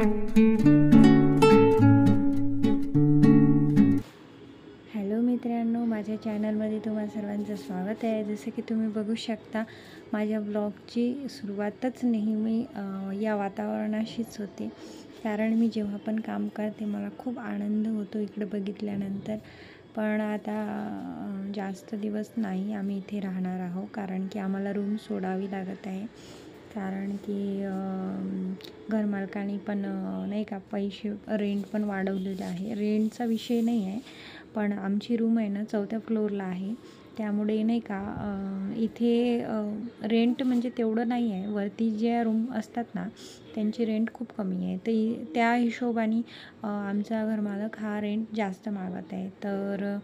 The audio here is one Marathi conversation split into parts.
हॅलो मित्रांनो, माझ्या चॅनलमध्ये तुम्हा सर्वांचं स्वागत आहे। जसं की तुम्ही बघू शकता, माझ्या ब्लॉगची सुरुवातच नेहमी या वातावरणाशीच होते। कारण मी जेव्हा पण काम करते मला खूप आनंद होतो इकडे बघितल्यानंतर। पण आता जास्त दिवस नाही आम्ही इथे राहणार आहोत, कारण की आम्हाला रूम सोडावी लागत आहे। कारण की घरमालकाने पण नाही का पैसे रेंट पण वाढवलेलं आहे। रेंटचा विषय नाही आहे, पण आमची रूम आहे ना 4थ्या फ्लोअरला आहे, त्यामुळे नाही का इथे रेंट म्हणजे तेवढं नाही आहे। वरती ज्या रूम असतात ना त्यांची रेंट खूप कमी आहे, तर त्या हिशोबाने आमचा घरमालक हा रेंट जास्त मागत आहे। तर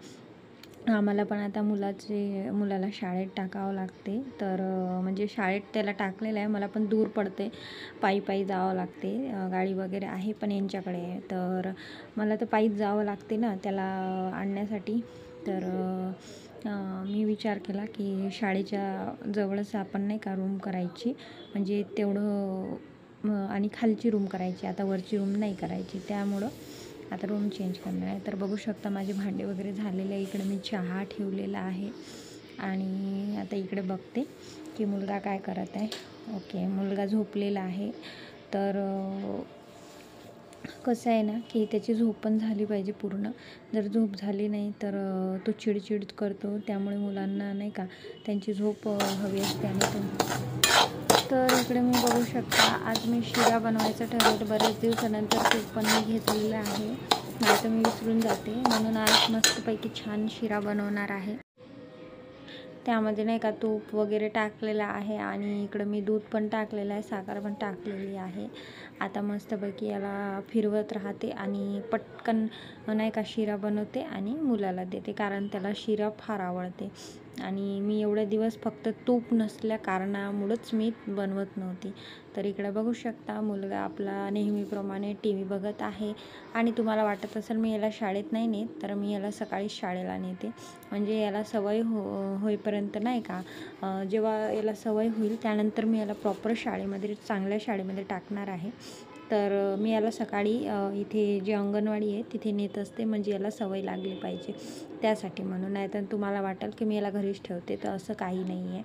आम्हाला पण आता मुलाला शाळेत टाकावं लागते। तर म्हणजे शाळेत त्याला टाकलेलं आहे, मला पण दूर पडते, पायी जावं लागते। गाडी वगैरे आहे पण यांच्याकडे आहे, तर मला तर पायीच जावं लागते ना त्याला आणण्यासाठी। तर मी विचार केला की शाळेच्या जवळच आपण नाही का रूम करायची, म्हणजे तेवढं आणि खालची रूम करायची, आता वरची रूम नाही करायची, त्यामुळं आता रूम चेंज करणार आहे। तर बघू शकता माझे भांडे वगैरे झालेले आहे। इकडे मी चहा ठेवलेला आहे आणि आता इकडे बघते की मुलगा काय करत आहे। ओके, मुलगा झोपलेला आहे। तर कसं आहे ना की त्याची झोप पण झाली पाहिजे पूर्ण। जर झोप झाली नाही तर तो चिडचिड करतो, त्यामुळे मुलांना नाही का त्यांची झोप हवी असते। आणि तर इकडे मी बघू शकता, आज मी शिरा बनवायचं ठरवलं, बरेच दिवसानंतर तूप पण मी घेतलेलं आहे, नाही तर मी विसरून जाते, म्हणून आज मस्तपैकी छान शिरा बनवणार आहे। त्यामध्ये नाही का तूप वगैरे टाकलेलं आहे आणि इकडं मी दूध पण टाकलेलं आहे, साखर पण टाकलेली आहे। आता मस्तपैकी याला फिरवत राहते आणि पटकन नाही का शिरा बनवते आणि मुलाला देते, कारण त्याला शिरा फार आवडते। आणि मी एवढे दिवस फक्त तूप नसल्या कारणामुळेच मी बनवत नव्हती। तर इकडे बघू शकता मुलगा आपला नेहमीप्रमाणे TV बघत आहे। आणि तुम्हाला वाटत असेल मी याला शाळेत नाही नेत, तर मी याला सकाळी शाळेला नेते, म्हणजे याला सवय होईपर्यंत नाही का, जेव्हा याला सवय होईल त्यानंतर मी याला प्रॉपर शाळेमध्ये, चांगल्या शाळेमध्ये टाकणार आहे। तर मी याला सकाळी इथे जी अंगणवाडी आहे तिथे नेत असते, म्हणजे याला सवय लागली पाहिजे त्यासाठी म्हणून। नाही तर तुम्हाला वाटेल की मी याला घरीच ठेवते, तर असं काही नाही आहे।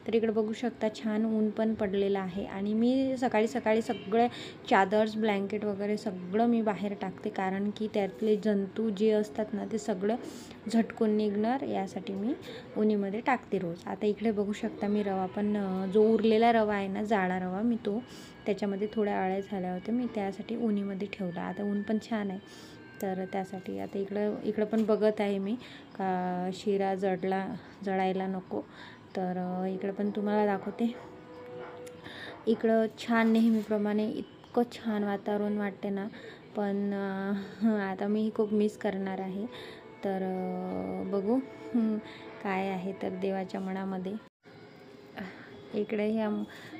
तर इकडे बघू शकता छान ऊन पण पडलेलं आहे आणि मी सकाळी सगळे चादर्स, ब्लँकेट वगैरे सगळं मी बाहेर टाकते, कारण की त्यातले जंतू जे असतात ना ते सगळं झटकून निघणार, यासाठी मी उन्हीमध्ये टाकते रोज। आता इकडे बघू शकता मी रवा पण, जो उरलेला रवा आहे ना जाडा रवा, मी तो त्याच्यामध्ये थोड्या अळ्या झाल्या होत्या, मी त्यासाठी उन्हीमध्ये ठेवला। आता ऊन पण छान आहे, तर त्यासाठी आता इकडं पण बघत आहे मी का शिरा जळायला नको। तर इकडं पण तुम्हाला दाखवते। इकडं छान नेहमीप्रमाणे इतकं छान वातावरण वाटते ना, पण आता मी खूप मिस करणार आहे। तर बघू काय आहे तर देवाच्या मनामध्ये। इकडे ह्या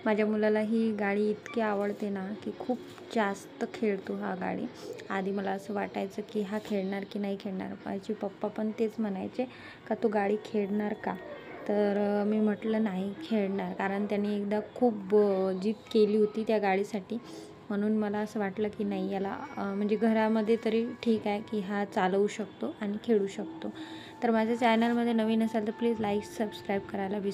माझ्या मुलाला ही गाडी इतकी आवडते ना की खूप जास्त खेळतो हा गाडी। आधी मला असं वाटायचं की हा खेळणार की नाही खेळणार, माझे पप्पा पण तेच म्हणायचे का तू गाडी खेळणार का, तर मी म्हटलं नाही खेळणार, कारण त्याने एकदा खूप जिद केली होती त्या गाडीसाठी, म्हणून मला असं वाटलं की नाही याला म्हणजे घरामध्ये तरी ठीक आहे की हा चालवू शकतो आणि खेळू शकतो। तर माझ्या चॅनलमध्ये नवीन असाल तर प्लीज लाईक सबस्क्राईब करायला विसरू